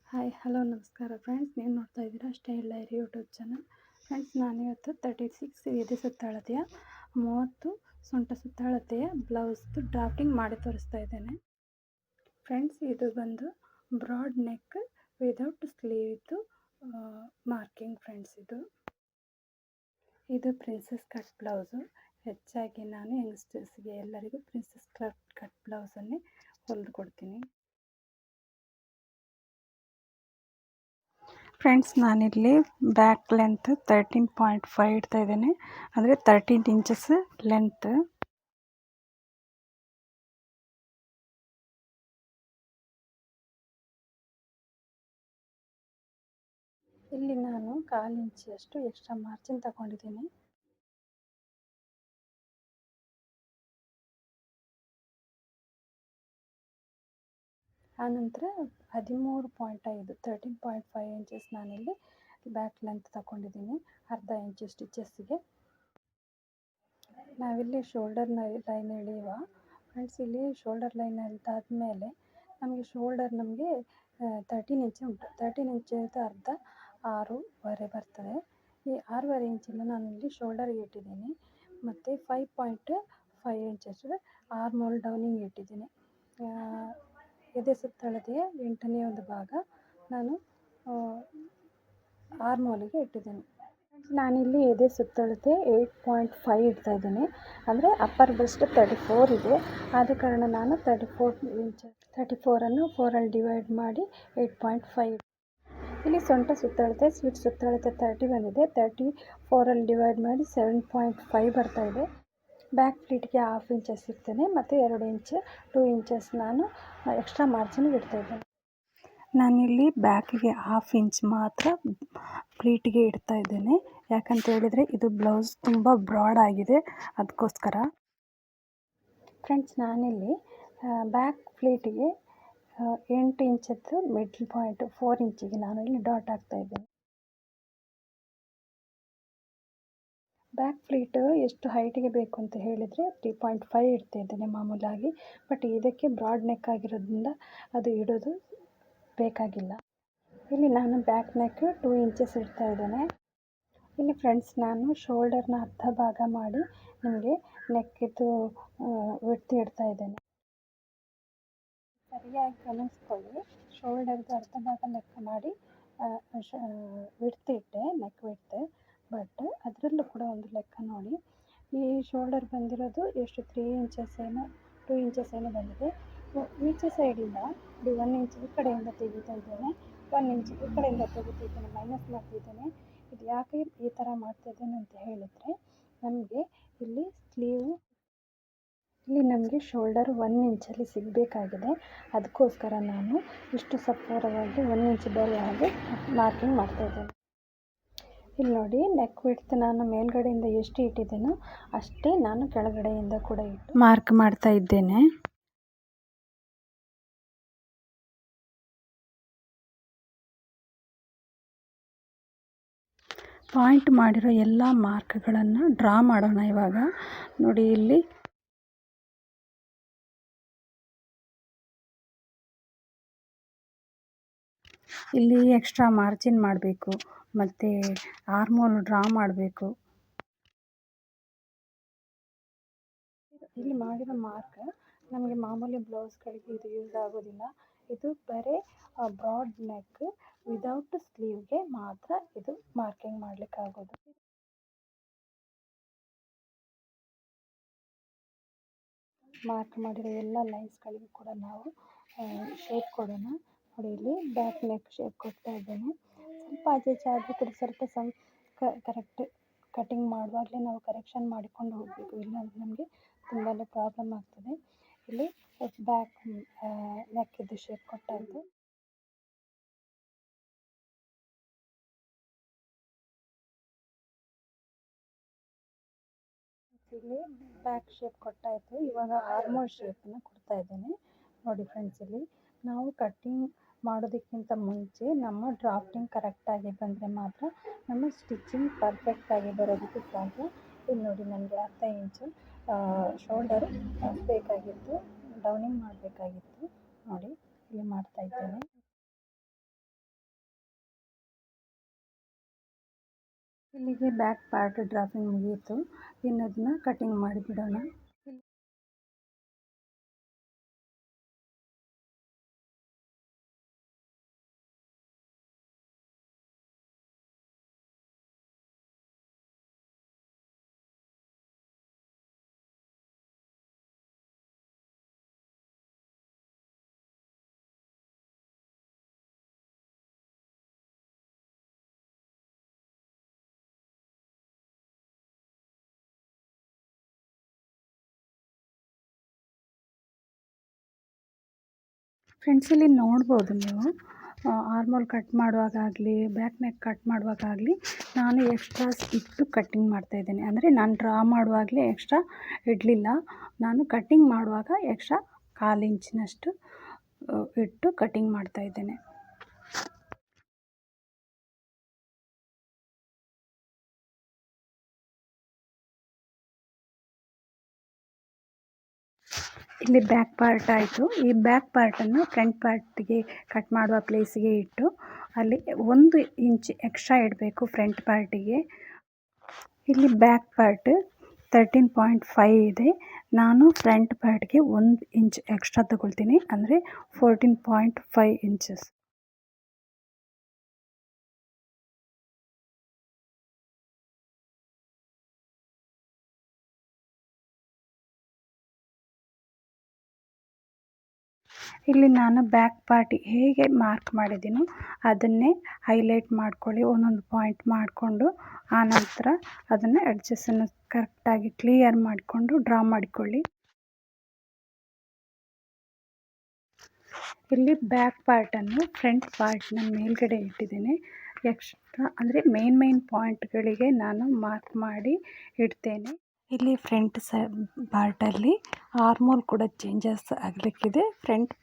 Hi hello ನಮಸ್ಕಾರ friends, ನೀವು ನೋಡ್ತಾ ಇದ್ದೀರಾ style diary YouTube channel. Friends, ನಾನಿವತ್ತು 36 ಎದೆ ಸುತ್ತಳತೆಯ 30 ಸೊಂಟ ಸುತ್ತಳತೆಯ ಬ್ಲೌಸ್ದು ಡ್ರಾಫ್ಟಿಂಗ್ ಮಾಡಿ ತೋರಿಸ್ತಾ ಇದ್ದೇನೆ. ಫ್ರೆಂಡ್ಸ್, ಇದು ಬಂದು ಬ್ರಾಡ್ ನೆಕ್ ವಿದೌಟ್ ಸ್ಲೀವ್ದು ಮಾರ್ಕಿಂಗ್. ಫ್ರೆಂಡ್ಸ್, ಇದು ಪ್ರಿನ್ಸಸ್ ಕಟ್ ಬ್ಲೌಸು. ಹೆಚ್ಚಾಗಿ ನಾನು ಯಂಗ್ಸ್ಟರ್ಸ್ಗೆ ಎಲ್ಲರಿಗೂ ಪ್ರಿನ್ಸಸ್ ಕಟ್ ಬ್ಲೌಸನ್ನೇ ಹೊಲಿದು ಕೊಡ್ತೀನಿ. ಫ್ರೆಂಡ್ಸ್, ನಾನಿಲ್ಲಿ ಬ್ಯಾಕ್ ಲೆಂತ್ 13.5 ಇಡ್ತಾ ಇದ್ದೇನೆ, ಅಂದರೆ 13 ಇಂಚಸ್ ಲೆಂತ್. ಇಲ್ಲಿ ನಾನು 1/4 ಇಂಚಷ್ಟು ಎಕ್ಸ್ಟ್ರಾ ಮಾರ್ಜಿನ್ ತಗೊಂಡಿದ್ದೀನಿ. ಆನಂತರ 13.5 13.5 ಇಂಚಸ್ ನಾನಿಲ್ಲಿ ಬ್ಯಾಕ್ ಲೆಂತ್ ತಗೊಂಡಿದ್ದೀನಿ, ಅರ್ಧ ಇಂಚು ಸ್ಟಿಚಸ್ಸಿಗೆ. ನಾವಿಲ್ಲಿ ಶೋಲ್ಡರ್ ಲೈನ್ ಎಳೆಯುವ. ಫ್ರೆಂಡ್ಸ್, ಇಲ್ಲಿ ಶೋಲ್ಡರ್ ಲೈನ್ ಎಳೆದಾದ್ಮೇಲೆ ನಮಗೆ ಶೋಲ್ಡರ್ 13 ಇಂಚ್ ಉಂಟು. 13 ಇಂಚಿಂದ ಅರ್ಧ 6.5 ಬರ್ತದೆ. ಈ 6.5 ಇಂಚನ್ನು ನಾನು ಇಲ್ಲಿ ಶೋಲ್ಡರ್ಗೆ ಇಟ್ಟಿದ್ದೀನಿ. ಮತ್ತು 5.5 ಇಂಚಸ್ ಆರ್ಮೋಲ್ ಡೌನಿಂಗ್ ಇಟ್ಟಿದ್ದೀನಿ. ಎದೆ ಸುತ್ತಳತೆಯ 8ನೇ ಒಂದು ಭಾಗ ನಾನು ಆರ್ಮೋಲಿಗೆ ಇಟ್ಟಿದ್ದೀನಿ. ನಾನಿಲ್ಲಿ ಎದೆ ಸುತ್ತಳತೆ 8.5 ಇಡ್ತಾ ಇದ್ದೀನಿ. ಅಂದರೆ ಅಪ್ಪರ್ ಬ್ರೆಸ್ಟ್ 34 ಇದೆ, ಆದ ಕಾರಣ ನಾನು 34 4ಅಲ್ಲಿ ಡಿವೈಡ್ ಮಾಡಿ 8.5. ಇಲ್ಲಿ ಸೊಂಟ ಸುತ್ತಳತೆ ಸ್ವೀಟ್ ಸುತ್ತಳತೆ 30 ಬಂದಿದೆ. 34ಅಲ್ಲಿ ಡಿವೈಡ್ ಮಾಡಿ 7.5 ಬರ್ತಾ ಇದೆ. ಬ್ಯಾಕ್ ಫ್ಲೀಟ್ಗೆ 1/2 ಇಂಚಸ್ ಇರ್ತೇನೆ, ಮತ್ತು 2 ಇಂಚಸ್ ನಾನು ಎಕ್ಸ್ಟ್ರಾ ಮಾರ್ಜಿನ್ಗೆ ಇಡ್ತಾ ಇದ್ದೇನೆ. ನಾನಿಲ್ಲಿ ಬ್ಯಾಕಿಗೆ 1/2 ಇಂಚ್ ಮಾತ್ರ ಫ್ಲೀಟ್ಗೆ ಇಡ್ತಾ ಇದ್ದೇನೆ. ಯಾಕಂತ ಹೇಳಿದರೆ ಇದು ಬ್ಲೌಸ್ ತುಂಬ ಬ್ರಾಡ್ ಆಗಿದೆ, ಅದಕ್ಕೋಸ್ಕರ. ಫ್ರೆಂಡ್ಸ್, ನಾನಿಲ್ಲಿ ಬ್ಯಾಕ್ ಫ್ಲೀಟಿಗೆ 8 ಇಂಚದ್ದು ಮಿಡ್ಲ್ ಪಾಯಿಂಟ್ 4 ಇಂಚಿಗೆ ನಾನು ಇಲ್ಲಿ ಡಾಟ್ ಹಾಕ್ತಾ ಇದ್ದೇನೆ. ಬ್ಯಾಕ್ ಫ್ಲೀಟ್ ಎಷ್ಟು ಹೈಟಿಗೆ ಬೇಕು ಅಂತ ಹೇಳಿದರೆ 3.5 ಇಡ್ತಾ ಇದ್ದೇನೆ ಮಾಮೂಲಾಗಿ. ಬಟ್ ಇದಕ್ಕೆ ಬ್ರಾಡ್ ನೆಕ್ ಆಗಿರೋದ್ರಿಂದ ಅದು ಇಡೋದು ಬೇಕಾಗಿಲ್ಲ. ಇಲ್ಲಿ ನಾನು ಬ್ಯಾಕ್ ನೆಕ್ 2 ಇಂಚಸ್ ಇಡ್ತಾ ಇದ್ದೇನೆ. ಇಲ್ಲಿ ಫ್ರೆಂಡ್ಸ್, ನಾನು ಶೋಲ್ಡರ್ನ ಅರ್ಧ ಭಾಗ ಮಾಡಿ ನಿಮಗೆ ನೆಕ್ಕಿದ್ದು ವಿಡ್ತ್ ಇಡ್ತಾ ಇದ್ದೇನೆ. ಸರಿಯಾಗಿ ಗಮನಿಸ್ಕೊಳ್ಳಿ. ಶೋಲ್ಡರ್ದು ಅರ್ಧ ಭಾಗ ಲೆಕ್ಕ ಮಾಡಿ ವಿಡ್ತ್ ಇಟ್ಟೆ, ನೆಕ್ ವಿಡ್ತ್. ಬಟ್ ಅದರಲ್ಲೂ ಕೂಡ ಒಂದು ಲೆಕ್ಕ ನೋಡಿ. ಈ ಶೋಲ್ಡರ್ ಬಂದಿರೋದು ಎಷ್ಟು 3 ಇಂಚಸ್ ಏನೋ 2 ಇಂಚಸ್ ಏನೋ ಬಂದಿದೆ. ಈಚೆ ಸೈಡಿಂದ 1 ಇಂಚ್ ಈ ಕಡೆಯಿಂದ ತೆಗಿತಾ ಇದ್ದೇನೆ, 1 ಇಂಚ್ ಈ ಕಡೆಯಿಂದ ತೆಗಿತಿದ್ದೇನೆ, ಮೈನಸ್ ಮಾಡ್ತಿದ್ದೇನೆ. ಇದು ಯಾಕೆ ಈ ಥರ ಮಾಡ್ತಿದ್ದೇನೆ ಅಂತ ಹೇಳಿದರೆ, ನಮಗೆ ಇಲ್ಲಿ ನಮಗೆ ಶೋಲ್ಡರ್ 1 ಇಂಚಲ್ಲಿ ಸಿಗಬೇಕಾಗಿದೆ. ಅದಕ್ಕೋಸ್ಕರ ನಾನು ಇಷ್ಟು ಸಪೂರವಾಗಿ 1 ಇಂಚ್ ಬರುವ ಹಾಗೆ ಮಾರ್ಕಿಂಗ್ ಮಾಡ್ತಾಯಿದ್ದೇನೆ. ಇಲ್ಲಿ ನೋಡಿ, ನೆಕ್ ವಿಡ್ತ್ ನಾನು ಮೇಲ್ಗಡೆಯಿಂದ ಎಷ್ಟು ಇಟ್ಟಿದ್ದೇನೋ ಅಷ್ಟೇ ನಾನು ಕೆಳಗಡೆಯಿಂದ ಕೂಡ ಇಟ್ಟು ಮಾರ್ಕ್ ಮಾಡ್ತಾ ಇದ್ದೇನೆ. ಪಾಯಿಂಟ್ ಮಾಡಿರೋ ಎಲ್ಲ ಮಾರ್ಕ್ಗಳನ್ನು ಡ್ರಾ ಮಾಡೋಣ ಇವಾಗ. ನೋಡಿ, ಇಲ್ಲಿ ಎಕ್ಸ್ಟ್ರಾ ಮಾರ್ಜಿನ್ ಮಾಡಬೇಕು, ಮತ್ತು ಆರ್ಮೋಲ್ ಡ್ರಾ ಮಾಡಬೇಕು. ಇಲ್ಲಿ ಮಾಡಿರೋ ಮಾರ್ಕ್ ನಮಗೆ ಮಾಮೂಲಿ ಬ್ಲೌಸ್ಗಳಿಗೆ ಇದು ಯೂಸ್ ಆಗೋದಿಲ್ಲ. ಇದು ಬರೀ ಬ್ರಾಡ್ ನೆಕ್ ವಿದೌಟ್ ಸ್ಲೀವ್ಗೆ ಮಾತ್ರ ಇದು ಮಾರ್ಕಿಂಗ್ ಮಾಡಲಿಕ್ಕಾಗೋದು. ಮಾರ್ಕ್ ಮಾಡಿರೋ ಎಲ್ಲ ಲೈನ್ಸ್ಗಳಿಗೂ ಕೂಡ ನಾವು ಶೇಪ್ ಕೊಡೋಣ. ನೋಡಿ, ಇಲ್ಲಿ ಬ್ಯಾಕ್ ನೆಕ್ ಶೇಪ್ ಕೊಡ್ತಾ ಇದ್ದೇನೆ. ಸ್ವಲ್ಪ ಆಚೆ ಈಚೆ ಆದರೂ ಕೂಡ ಸ್ವಲ್ಪ ಕರೆಕ್ಟ್ ಕಟಿಂಗ್ ಮಾಡುವಾಗಲೇ ನಾವು ಕರೆಕ್ಷನ್ ಮಾಡಿಕೊಂಡು ಹೋಗಬೇಕು, ಇಲ್ಲಾಂದರೆ ನಮಗೆ ತುಂಬಾ ಪ್ರಾಬ್ಲಮ್ ಆಗ್ತದೆ. ಇಲ್ಲಿ ಬ್ಯಾಕ್ ನೆಕ್ಕಿದ್ದು ಶೇಪ್ ಕೊಟ್ಟಾಯಿತು. ಇಲ್ಲಿ ಬ್ಯಾಕ್ ಶೇಪ್ ಕೊಟ್ಟಾಯಿತು. ಇವಾಗ ಆರ್ಮೋಲ್ ಶೇಪನ್ನು ಕೊಡ್ತಾ ಇದ್ದೇನೆ. ನೋಡಿ ಫ್ರೆಂಡ್ಸ್, ಇಲ್ಲಿ ನಾವು ಕಟ್ಟಿಂಗ್ ಮಾಡೋದಕ್ಕಿಂತ ಮುಂಚೆ ನಮ್ಮ ಡ್ರಾಫ್ಟಿಂಗ್ ಕರೆಕ್ಟಾಗಿ ಬಂದರೆ ಮಾತ್ರ ನಮ್ಮ ಸ್ಟಿಚಿಂಗ್ ಪರ್ಫೆಕ್ಟಾಗಿ ಬರೋದಕ್ಕೆ ಸಾಧ್ಯ. ಇಲ್ಲಿ ನೋಡಿ, ನನಗೆ ಅರ್ಧ ಇಂಚು ಶೋಲ್ಡರ್ ಬೇಕಾಗಿತ್ತು, ಡೌನಿಂಗ್ ಮಾಡಬೇಕಾಗಿತ್ತು. ನೋಡಿ, ಇಲ್ಲಿ ಮಾಡ್ತಾ ಇದ್ದೇನೆ. ಇಲ್ಲಿಗೆ ಬ್ಯಾಕ್ ಪಾರ್ಟ್ ಡ್ರಾಪಿಂಗ್ ಮುಗಿಯಿತು. ಇನ್ನು ಅದನ್ನ ಕಟಿಂಗ್ ಮಾಡಿಬಿಡೋಣ. ಫ್ರೆಂಡ್ಸ್, ಇಲ್ಲಿ ನೋಡ್ಬೋದು ನೀವು, ಆರ್ಮೋಲ್ ಕಟ್ ಮಾಡುವಾಗಲಿ ಬ್ಯಾಕ್ ನೆಕ್ ಕಟ್ ಮಾಡುವಾಗಲಿ ನಾನು ಎಕ್ಸ್ಟ್ರಾಸ್ ಇಟ್ಟು ಕಟ್ಟಿಂಗ್ ಮಾಡ್ತಾಯಿದ್ದೇನೆ. ಅಂದರೆ ನಾನು ಡ್ರಾ ಮಾಡುವಾಗಲೇ ಎಕ್ಸ್ಟ್ರಾ ಇಡಲಿಲ್ಲ, ನಾನು ಕಟ್ಟಿಂಗ್ ಮಾಡುವಾಗ ಎಕ್ಸ್ಟ್ರಾ 1/4 ಇಂಚಿನಷ್ಟು ಇಟ್ಟು ಕಟ್ಟಿಂಗ್ ಮಾಡ್ತಾಯಿದ್ದೇನೆ. ಇಲ್ಲಿ ಬ್ಯಾಕ್ ಪಾರ್ಟ್ ಆಯಿತು. ಈ ಬ್ಯಾಕ್ ಪಾರ್ಟನ್ನು ಫ್ರಂಟ್ ಪಾರ್ಟಿಗೆ ಕಟ್ ಮಾಡುವ ಪ್ಲೇಸಿಗೆ ಇಟ್ಟು ಅಲ್ಲಿ 1 ಇಂಚ್ ಎಕ್ಸ್ಟ್ರಾ ಇಡಬೇಕು ಫ್ರಂಟ್ ಪಾರ್ಟಿಗೆ. ಇಲ್ಲಿ ಬ್ಯಾಕ್ ಪಾರ್ಟ್ 13.5 ಇದೆ. ನಾನು ಫ್ರಂಟ್ ಪಾರ್ಟ್ಗೆ 1 ಇಂಚ್ ಎಕ್ಸ್ಟ್ರಾ ತಗೊಳ್ತೀನಿ, ಅಂದರೆ 14.5 ಇಂಚಸ್. ಇಲ್ಲಿ ನಾನು ಬ್ಯಾಕ್ ಪಾರ್ಟ್ ಹೇಗೆ ಮಾರ್ಕ್ ಮಾಡಿದ್ದೀನೋ ಅದನ್ನೇ ಹೈಲೈಟ್ ಮಾಡ್ಕೊಳ್ಳಿ, ಒಂದೊಂದು ಪಾಯಿಂಟ್ ಮಾಡಿಕೊಂಡು ಆನಂತರ ಅದನ್ನು ಅಡ್ಜಸ್ಟನ್ನು ಕರೆಕ್ಟಾಗಿ ಕ್ಲಿಯರ್ ಮಾಡಿಕೊಂಡು ಡ್ರಾ ಮಾಡಿಕೊಳ್ಳಿ. ಇಲ್ಲಿ ಬ್ಯಾಕ್ ಪಾರ್ಟನ್ನು ಫ್ರಂಟ್ ಪಾರ್ಟ್ನ ಮೇಲ್ಗಡೆ ಇಟ್ಟಿದ್ದೇನೆ. ಎಕ್ಸ್ಟ್ರಾ ಅಂದರೆ ಮೇನ್ ಪಾಯಿಂಟ್ಗಳಿಗೆ ನಾನು ಮಾರ್ಕ್ ಮಾಡಿ ಇಡ್ತೇನೆ. ಇಲ್ಲಿ ಫ್ರಂಟ್ ಪಾರ್ಟಲ್ಲಿ ಆರ್ಮೋಲ್ ಕೂಡ ಚೇಂಜಸ್ ಆಗಲಿಕ್ಕಿದೆ, ಫ್ರಂಟ್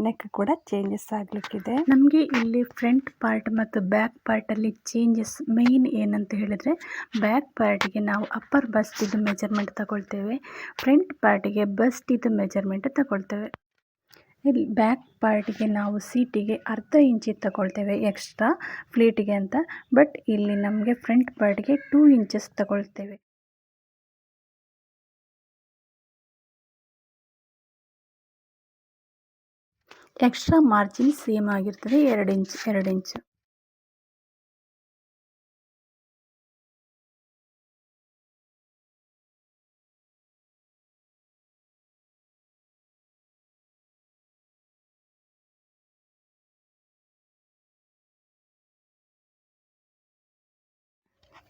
ನೆಕ್ ಕೂಡ ಚೇಂಜಸ್ ಆಗಲಿಕ್ಕಿದೆ. ನಮಗೆ ಇಲ್ಲಿ ಫ್ರಂಟ್ ಪಾರ್ಟ್ ಮತ್ತು ಬ್ಯಾಕ್ ಪಾರ್ಟಲ್ಲಿ ಚೇಂಜಸ್ ಮೇನ್ ಏನಂತ ಹೇಳಿದರೆ, ಬ್ಯಾಕ್ ಪಾರ್ಟಿಗೆ ನಾವು ಅಪ್ಪರ್ ಬಸ್ಟಿದು ಮೆಜರ್ಮೆಂಟ್ ತಗೊಳ್ತೇವೆ, ಫ್ರಂಟ್ ಪಾರ್ಟಿಗೆ ಬಸ್ಟಿದು ಮೆಜರ್ಮೆಂಟ್ ತಗೊಳ್ತೇವೆ. ಇಲ್ಲಿ ಬ್ಯಾಕ್ ಪಾರ್ಟಿಗೆ ನಾವು ಸೀಟಿಗೆ 1/2 ಇಂಚ್ ತಗೊಳ್ತೇವೆ ಎಕ್ಸ್ಟ್ರಾ ಫ್ಲೀಟಿಗೆ ಅಂತ, ಬಟ್ ಇಲ್ಲಿ ನಮಗೆ ಫ್ರಂಟ್ ಪಾರ್ಟಿಗೆ 2 ಇಂಚಸ್ ತಗೊಳ್ತೇವೆ. ಎಕ್ಸ್ಟ್ರಾ ಮಾರ್ಜಿನ್ ಸೇಮ್ ಆಗಿರ್ತದೆ, 2 ಇಂಚ್.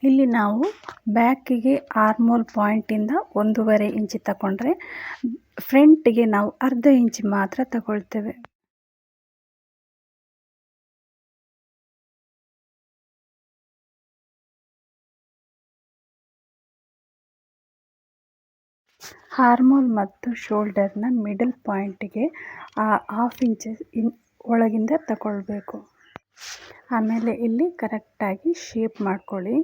ಇಲ್ಲಿ ನಾವು ಬ್ಯಾಕಿಗೆ ಆರ್ಮೋಲ್ ಪಾಯಿಂಟಿಂದ 1.5 ಇಂಚ್ ತಗೊಂಡ್ರೆ, ಫ್ರಂಟಿಗೆ ನಾವು 1/2 ಇಂಚ್ ಮಾತ್ರ ತಗೊಳ್ತೇವೆ. ಆರ್ಮೋಲ್ ಮತ್ತು ಶೋಲ್ಡರ್ನ ಮಿಡಲ್ ಪಾಯಿಂಟಿಗೆ 1/2 ಇಂಚ್ ಒಳಗಿಂದ ತಗೊಳ್ಬೇಕು. ಆಮೇಲೆ ಇಲ್ಲಿ ಕರೆಕ್ಟಾಗಿ ಶೇಪ್ ಮಾಡ್ಕೊಳ್ಳಿ.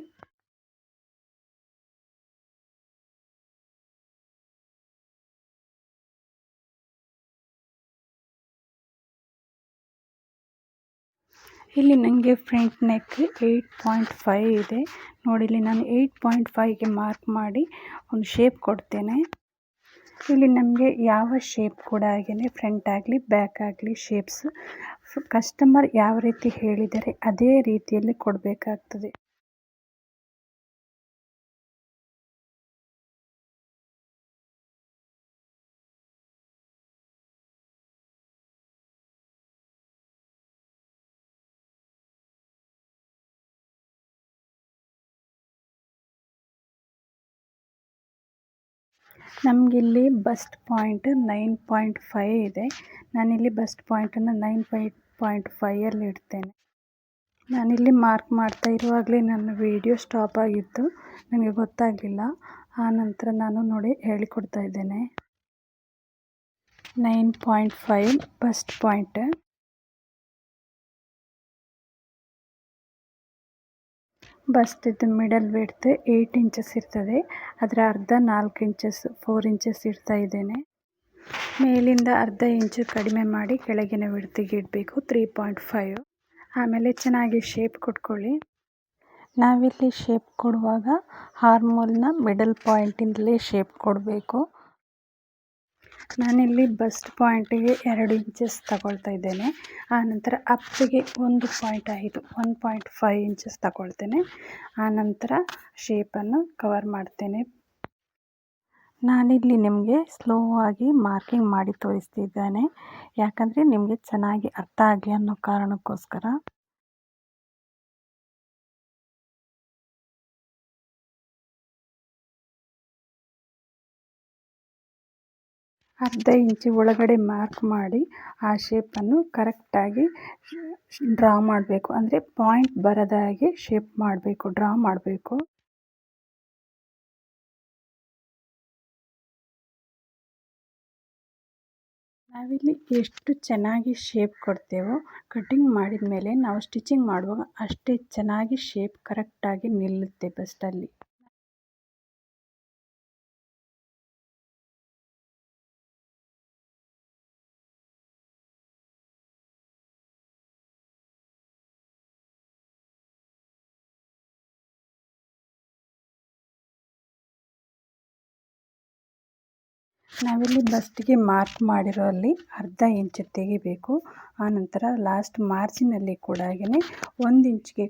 ಇಲ್ಲಿ ನನಗೆ ಫ್ರಂಟ್ ನೆಕ್ 8.5 ಇದೆ ನೋಡಿ. ಇಲ್ಲಿ ನಾನು 8.5ಗೆ ಮಾರ್ಕ್ ಮಾಡಿ ಒಂದು ಶೇಪ್ ಕೊಡ್ತೇನೆ. ಇಲ್ಲಿ ನಮಗೆ ಯಾವ ಶೇಪ್ ಕೂಡ ಹಾಗೆಯೇ ಫ್ರಂಟ್ ಆಗಲಿ ಬ್ಯಾಕ್ ಆಗಲಿ ಶೇಪ್ಸ್ ಕಸ್ಟಮರ್ ಯಾವ ರೀತಿ ಹೇಳಿದರೆ ಅದೇ ರೀತಿಯಲ್ಲಿ ಕೊಡಬೇಕಾಗ್ತದೆ. ನಮಗಿಲ್ಲಿ ಬಸ್ಟ್ ಪಾಯಿಂಟ್ 9.5 ಇದೆ. ನಾನಿಲ್ಲಿ ಬಸ್ಟ್ ಪಾಯಿಂಟನ್ನು 9.5ಅಲ್ಲಿ ಇಡ್ತೇನೆ. ನಾನಿಲ್ಲಿ ಮಾರ್ಕ್ ಮಾಡ್ತಾ ಇರುವಾಗಲೇ ನನ್ನ ವಿಡಿಯೋ ಸ್ಟಾಪ್ ಆಗಿತ್ತು, ನನಗೆ ಗೊತ್ತಾಗಲಿಲ್ಲ. ಆನಂತರ ನಾನು ನೋಡಿ ಹೇಳಿಕೊಡ್ತಾ ಇದ್ದೇನೆ. 9.5 ಬಸ್ಟ್ ಪಾಯಿಂಟ್. ಬಸ್ಟಿದ್ದು ಮಿಡಲ್ ವಿಡ್ತ್ 8 ಇಂಚಸ್ ಇರ್ತದೆ, ಅದರ ಅರ್ಧ 4 ಇಂಚಸ್ 4 ಇಂಚಸ್ ಇಡ್ತಾ ಇದ್ದೇನೆ. ಮೇಲಿಂದ 1/2 ಇಂಚು ಕಡಿಮೆ ಮಾಡಿ ಕೆಳಗಿನ ವಿಡ್ತಿಗೆ ಇಡಬೇಕು 3.5. ಆಮೇಲೆ ಚೆನ್ನಾಗಿ ಶೇಪ್ ಕೊಟ್ಕೊಳ್ಳಿ. ನಾವಿಲ್ಲಿ ಶೇಪ್ ಕೊಡುವಾಗ ಹಾರ್ಮೋಲ್ನ ಮಿಡಲ್ ಪಾಯಿಂಟಿಂದಲೇ ಶೇಪ್ ಕೊಡಬೇಕು. ನಾನಿಲ್ಲಿ ಬಸ್ಟ್ ಪಾಯಿಂಟಿಗೆ 2 ಇಂಚಸ್ ತಗೊಳ್ತಾ ಇದ್ದೇನೆ. ಆನಂತರ ಅಪ್ಪಿಗೆ 1.5 ಇಂಚಸ್ ತಗೊಳ್ತೇನೆ. ಆನಂತರ ಶೇಪನ್ನು ಕವರ್ ಮಾಡ್ತೇನೆ. ನಾನಿಲ್ಲಿ ನಿಮಗೆ ಸ್ಲೋ ಆಗಿ ಮಾರ್ಕಿಂಗ್ ಮಾಡಿ ತೋರಿಸ್ತಿದ್ದೇನೆ, ಯಾಕಂದರೆ ನಿಮಗೆ ಚೆನ್ನಾಗಿ ಅರ್ಥ ಆಗಲಿ ಅನ್ನೋ ಕಾರಣಕ್ಕೋಸ್ಕರ. ಅರ್ಧ ಇಂಚು ಒಳಗಡೆ ಮಾರ್ಕ್ ಮಾಡಿ ಆ ಶೇಪನ್ನು ಕರೆಕ್ಟಾಗಿ ಡ್ರಾ ಮಾಡಬೇಕು. ಅಂದರೆ ಪಾಯಿಂಟ್ ಬರದ ಹಾಗೆ ಶೇಪ್ ಮಾಡಬೇಕು, ಡ್ರಾ ಮಾಡಬೇಕು. ನಾವಿಲ್ಲಿ ಎಷ್ಟು ಚೆನ್ನಾಗಿ ಶೇಪ್ ಕೊಡ್ತೇವೋ ಕಟಿಂಗ್ ಮಾಡಿದ ಮೇಲೆ ನಾವು ಸ್ಟಿಚಿಂಗ್ ಮಾಡುವಾಗ ಅಷ್ಟೇ ಚೆನ್ನಾಗಿ ಶೇಪ್ ಕರೆಕ್ಟಾಗಿ ನಿಲ್ಲುತ್ತೆ ಬಸ್ಟಲ್ಲಿ. ನಾವಿಲ್ಲಿ ಬಸ್ಟಿಗೆ ಮಾರ್ಕ್ ಮಾಡಿರೋ ಅಲ್ಲಿ ಅರ್ಧ ಇಂಚು ತೆಗಿಬೇಕು. ಆನಂತರ ಲಾಸ್ಟ್ ಮಾರ್ಜಿನಲ್ಲಿ ಕೂಡ 1 ಇಂಚಿಗೆ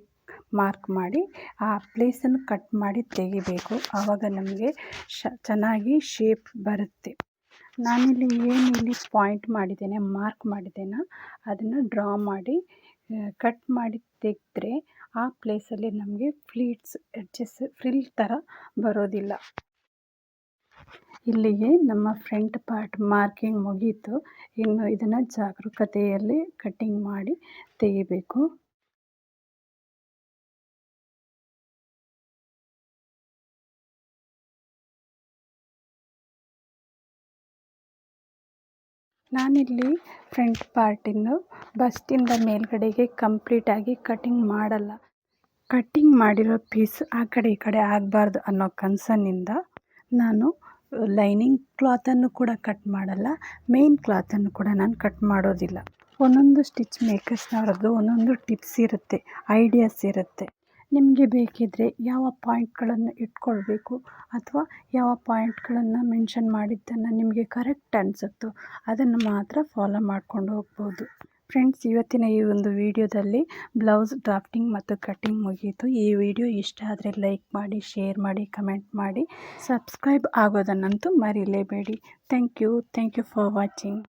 ಮಾರ್ಕ್ ಮಾಡಿ ಆ ಪ್ಲೇಸನ್ನು ಕಟ್ ಮಾಡಿ ತೆಗಿಬೇಕು. ಆವಾಗ ನಮಗೆ ಚೆನ್ನಾಗಿ ಶೇಪ್ ಬರುತ್ತೆ. ನಾನಿಲ್ಲಿ ಏನಿಲ್ಲಿ ಪಾಯಿಂಟ್ ಮಾಡಿದ್ದೇನೆ, ಮಾರ್ಕ್ ಮಾಡಿದ್ದೇನೆ, ಅದನ್ನು ಡ್ರಾ ಮಾಡಿ ಕಟ್ ಮಾಡಿ ತೆಗೆದ್ರೆ ಆ ಪ್ಲೇಸಲ್ಲಿ ನಮಗೆ ಫ್ಲೀಟ್ಸ್ ಎಡ್ಜಸ್ ಫ್ರಿಲ್ ಥರ ಬರೋದಿಲ್ಲ. ಇಲ್ಲಿಗೆ ನಮ್ಮ ಫ್ರಂಟ್ ಪಾರ್ಟ್ ಮಾರ್ಕಿಂಗ್ ಮುಗೀತು. ಇನ್ನು ಇದನ್ನು ಜಾಗರೂಕತೆಯಲ್ಲಿ ಕಟ್ಟಿಂಗ್ ಮಾಡಿ ತೆಗಿಬೇಕು. ನಾನಿಲ್ಲಿ ಫ್ರಂಟ್ ಪಾರ್ಟಿಂದು ಬಸ್ಟಿಂದ ಮೇಲ್ಗಡೆಗೆ ಕಂಪ್ಲೀಟಾಗಿ ಕಟ್ಟಿಂಗ್ ಮಾಡಲ್ಲ. ಕಟ್ಟಿಂಗ್ ಮಾಡಿರೋ ಪೀಸ್ ಆ ಕಡೆ ಈ ಕಡೆ ಆಗಬಾರ್ದು ಅನ್ನೋ ಕನ್ಸರ್ನಿಂದ ನಾನು ಲೈನಿಂಗ್ ಕ್ಲಾತನ್ನು ಕೂಡ ಕಟ್ ಮಾಡಲ್ಲ, ಮೇನ್ ಕ್ಲಾತನ್ನು ಕೂಡ ನಾನು ಕಟ್ ಮಾಡೋದಿಲ್ಲ. ಒಂದೊಂದು ಸ್ಟಿಚ್ ಮೇಕರ್ಸ್ನವ್ರದ್ದು ಒಂದೊಂದು ಟಿಪ್ಸ್ ಇರುತ್ತೆ, ಐಡಿಯಾಸ್ ಇರುತ್ತೆ. ನಿಮಗೆ ಬೇಕಿದ್ದರೆ ಯಾವ ಪಾಯಿಂಟ್ಗಳನ್ನು ಇಟ್ಕೊಳ್ಬೇಕು ಅಥವಾ ಯಾವ ಪಾಯಿಂಟ್ಗಳನ್ನು ಮೆನ್ಷನ್ ಮಾಡಿದ್ದನ್ನು ನಿಮಗೆ ಕರೆಕ್ಟ್ ಅನಿಸುತ್ತೋ ಅದನ್ನು ಮಾತ್ರ ಫಾಲೋ ಮಾಡ್ಕೊಂಡು ಹೋಗ್ಬೋದು. ಫ್ರೆಂಡ್ಸ್, ಇವತ್ತಿನ ಈ ಒಂದು ವಿಡಿಯೋದಲ್ಲಿ ಬ್ಲೌಸ್ ಡ್ರಾಫ್ಟಿಂಗ್ ಮತ್ತು ಕಟ್ಟಿಂಗ್ ಮುಗೀತು. ಈ ವಿಡಿಯೋ ಇಷ್ಟ ಆದರೆ ಲೈಕ್ ಮಾಡಿ, ಶೇರ್ ಮಾಡಿ, ಕಮೆಂಟ್ ಮಾಡಿ, ಸಬ್ಸ್ಕ್ರೈಬ್ ಆಗೋದನ್ನಂತೂ ಮರೀಲೇಬೇಡಿ. Thank you for watching.